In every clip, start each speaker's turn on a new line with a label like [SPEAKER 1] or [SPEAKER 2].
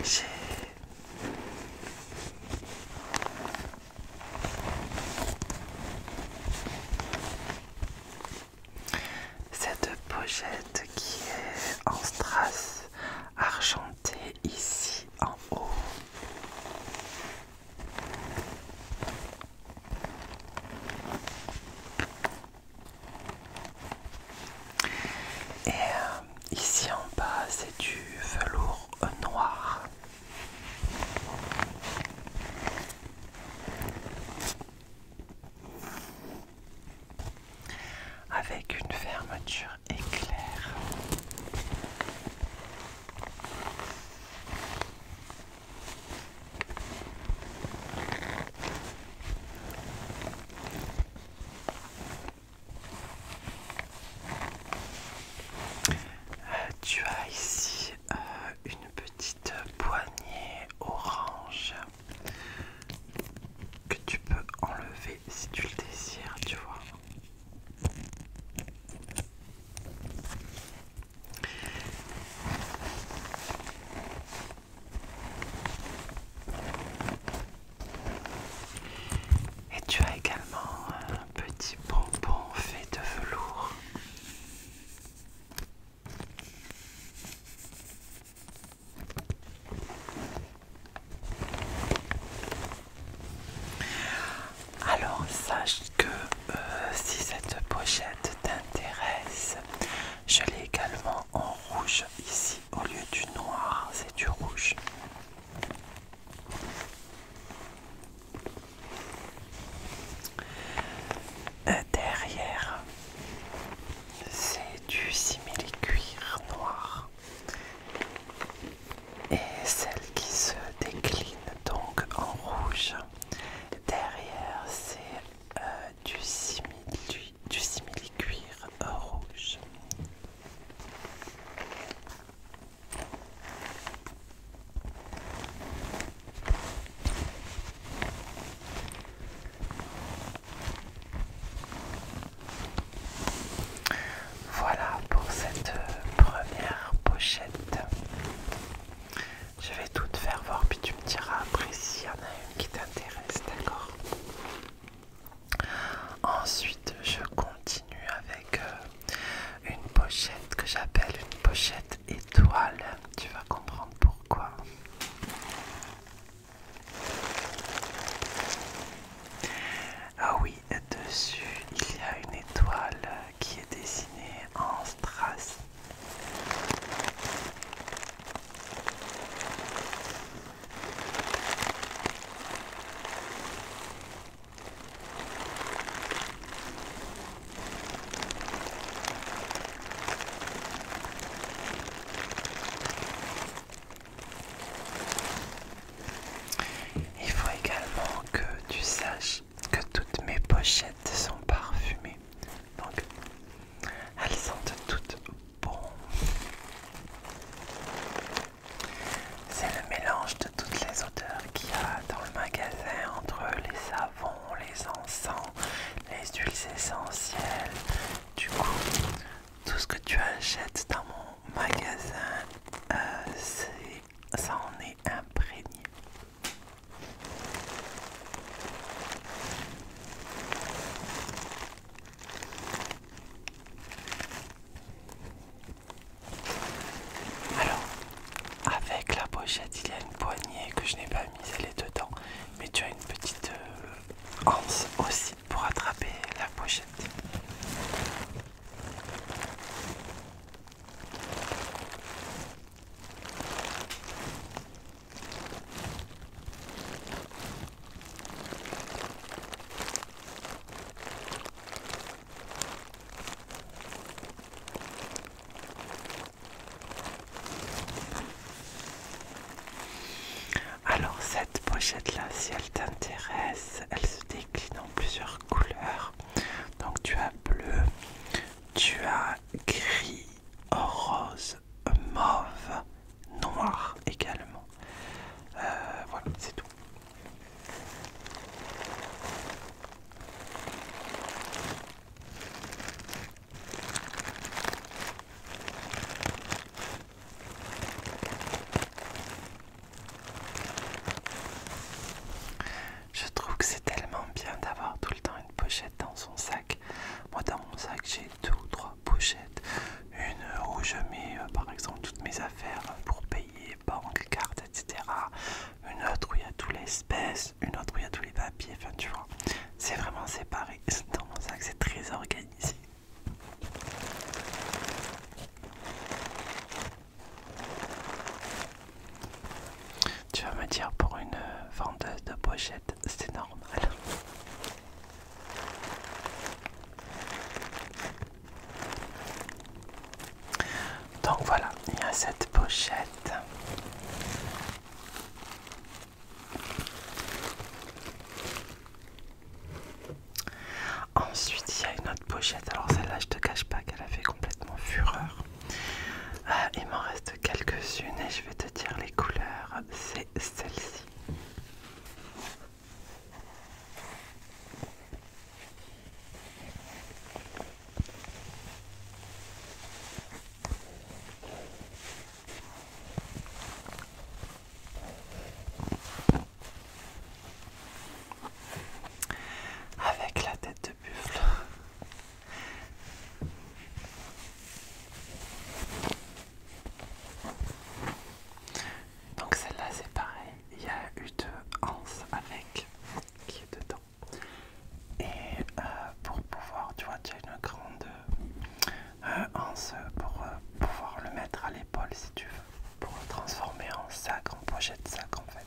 [SPEAKER 1] J'ai cette pochette qui est en strass argenté ici en haut. Et ici en bas c'est du velours noir. Avec une fermeture éclair. Tu as ici une petite poignée orange que tu peux enlever si tu le désires, tu vois. Et tu as également un petit bonbon fait de velours. Alors sache que si cette pochette t'intéresse, je l'ai également en rouge ici au lieu du noir, c'est du rouge. Derrière, c'est du simili-cuir noir et celle qui se décline donc en rouge. Derrière, c'est du simili-cuir rouge. Voilà pour cette première pochette. Je vais tout te faire voir puis tu me diras après s'il y en a une qui t'intéresse, d'accord? Ensuite, je continue avec une pochette que j'appelle une pochette étoile. Tu vas comprendre pourquoi. Ah oui, dessus, il y a une étoile qui est dessinée en strass. Il faut également que tu saches que toutes mes pochettes sont parfumées, donc elles sentent toutes bon. C'est le mélange de toutes les odeurs qu'il y a dans le magasin, entre les savons, les encens, les huiles essentielles. Du coup, tout ce que tu achètes dans mon magasin, ça en est imprégné. Alors, avec la pochette, il y a une poignée que je n'ai pas mise, elle est dedans. Mais tu as une petite anse aussi pour attraper la pochette. je te cache pas qu'elle a fait complètement fureur. Il m'en reste quelques-unes et je vais te dire les couleurs. C'est celle-ci. Avec la tête de buffle. Donc celle-là c'est pareil, il y a eu deux anses avec qui est dedans. Et pour pouvoir, tu vois, tu as une grande anse pour pouvoir le mettre à l'épaule si tu veux, pour le transformer en sac, en pochette sac en fait.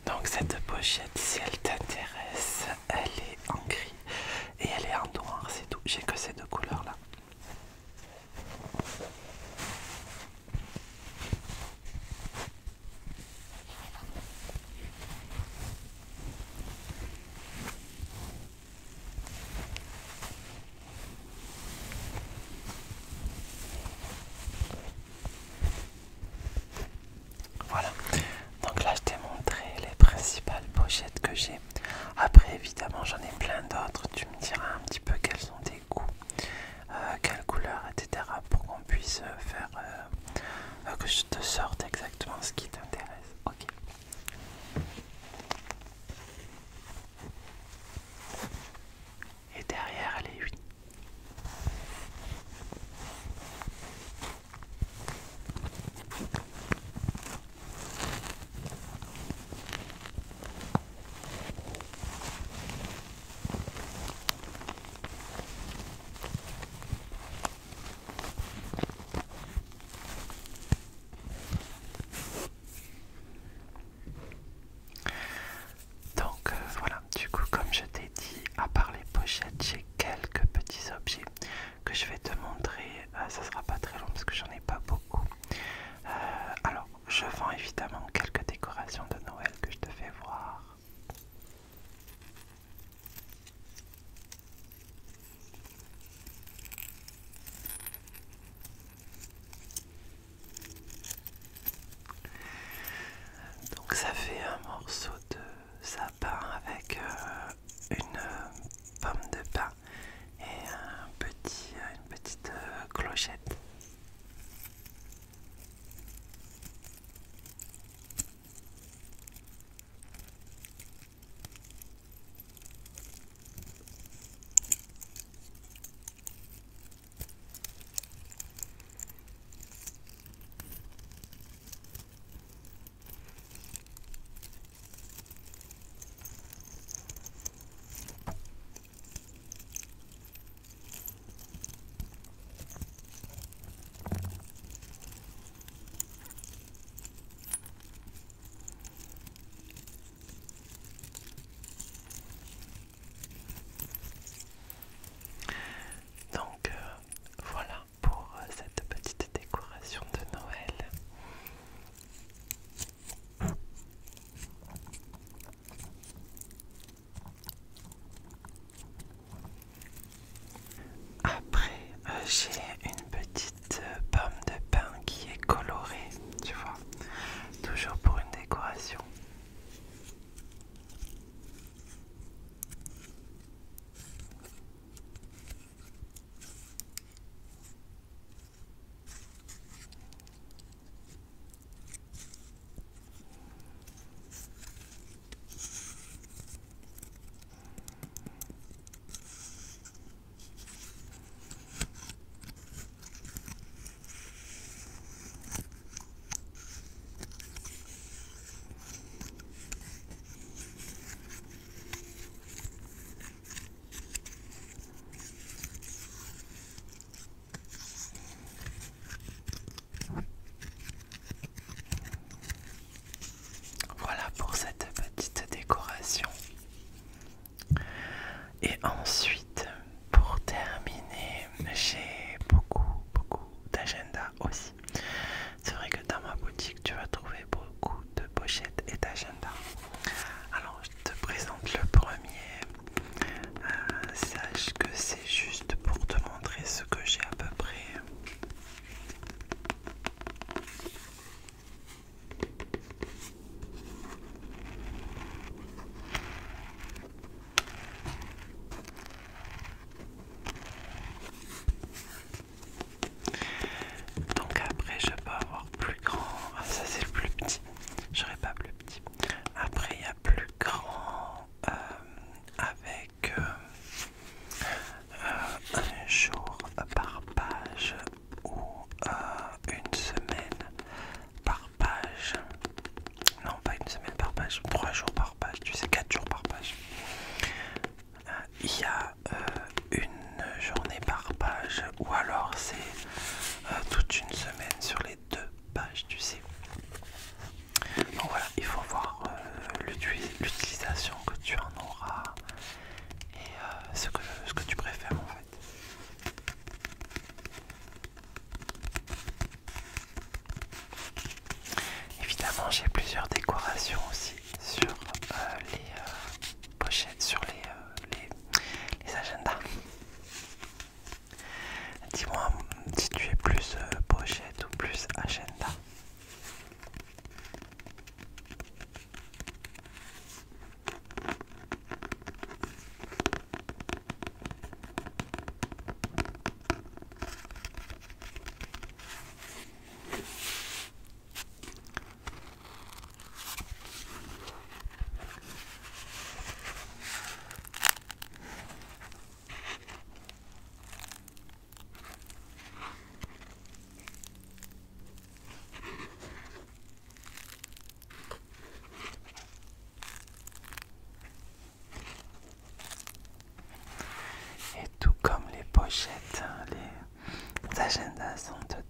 [SPEAKER 1] Donc cette pochette, si elle t'intéresse, elle est en gris et elle est en noir, c'est tout. J'ai que ces deux couleurs là. Voilà, donc là je t'ai montré les principales pochettes que j'ai. Après évidemment j'en ai plein d'autres, tu me diras un petit peu quels sont tes goûts, quelle couleur, etc. pour qu'on puisse faire que je te sorte exactement ce qui t'intéresse. Ok. Et derrière les 8. Donc voilà, du coup comme je t'ai dit, à part les pochettes, j'ai quelques petits objets que je vais te montrer. Ça sera pas très long parce que j'en ai pas beaucoup. Alors je vends évidemment quelques décorations de Noël que je te fais voir. Donc ça fait un morceau de sapin avec une pomme de pin et une petite clochette. Donc voilà pour cette petite décoration de Noël. Après, j'ai une petite pomme de pin qui est colorée, tu vois, toujours pour une décoration. pochettes, les agendas sont dedans.